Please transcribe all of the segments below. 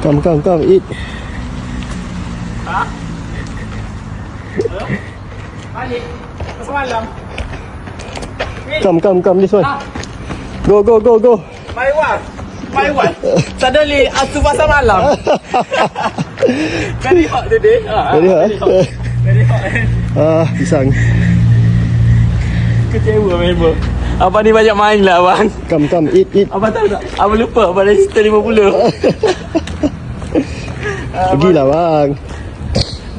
Come, eat. Ha? Balik. Semalam. Come, this one. Go. My wife. Suddenly, asu pasal malam. Very hot today. Very hot. Pisang. Kecewa member. Abang ni banyak main lah abang. Come, eat. Abang tahu tak? Abang lupa abang dah cerita 50. Pergilah bang.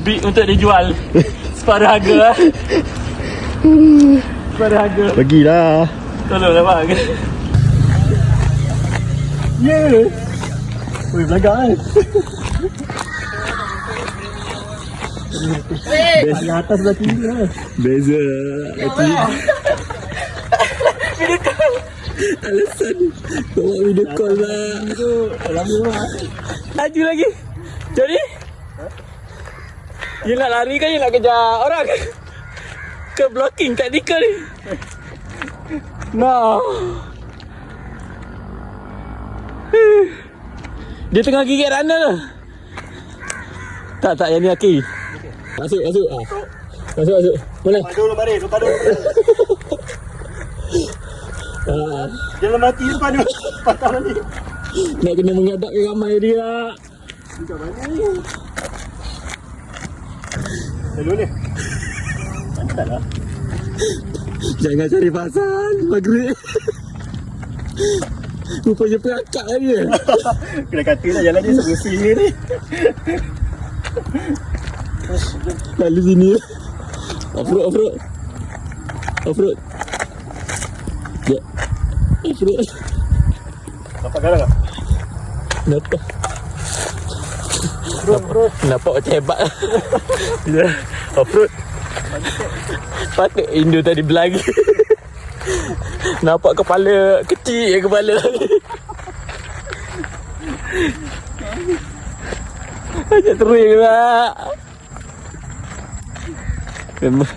Big untuk dijual. Separuh harga lah. Separuh harga. Pergilah. Tolonglah bang. Yeah. Weh, belagak kan? Beza atas belah tinggi lah. Beza. Video call. Alasan bawa video call lah. Laju lagi. Jadi you nak lari kan, you nak kejar orang ke blocking taktikal ni. No. Dia tengah gigit runner. Tak yang ni Akil. Masuk. Masuk. Mana? Dulu balik, lupa dulu. Jangan mati depan ni. Patah ni. Nak kena menghadap ke ramai dia. Bukan mana ni. Dulu ni. Mantap lah. Jangan cari pasal maghrib. Rupanya perakak dia. Kena kata lah jalan ni sebelum sini ni. Lalu sini. Off-road. Ya. Off-road. Nampak garang tak? Nampak. Nampak macam hebat. Ya, off-road. Patut Indo tadi berlari. Nampak kepala kecil kepala. Macam teruing lah. Memang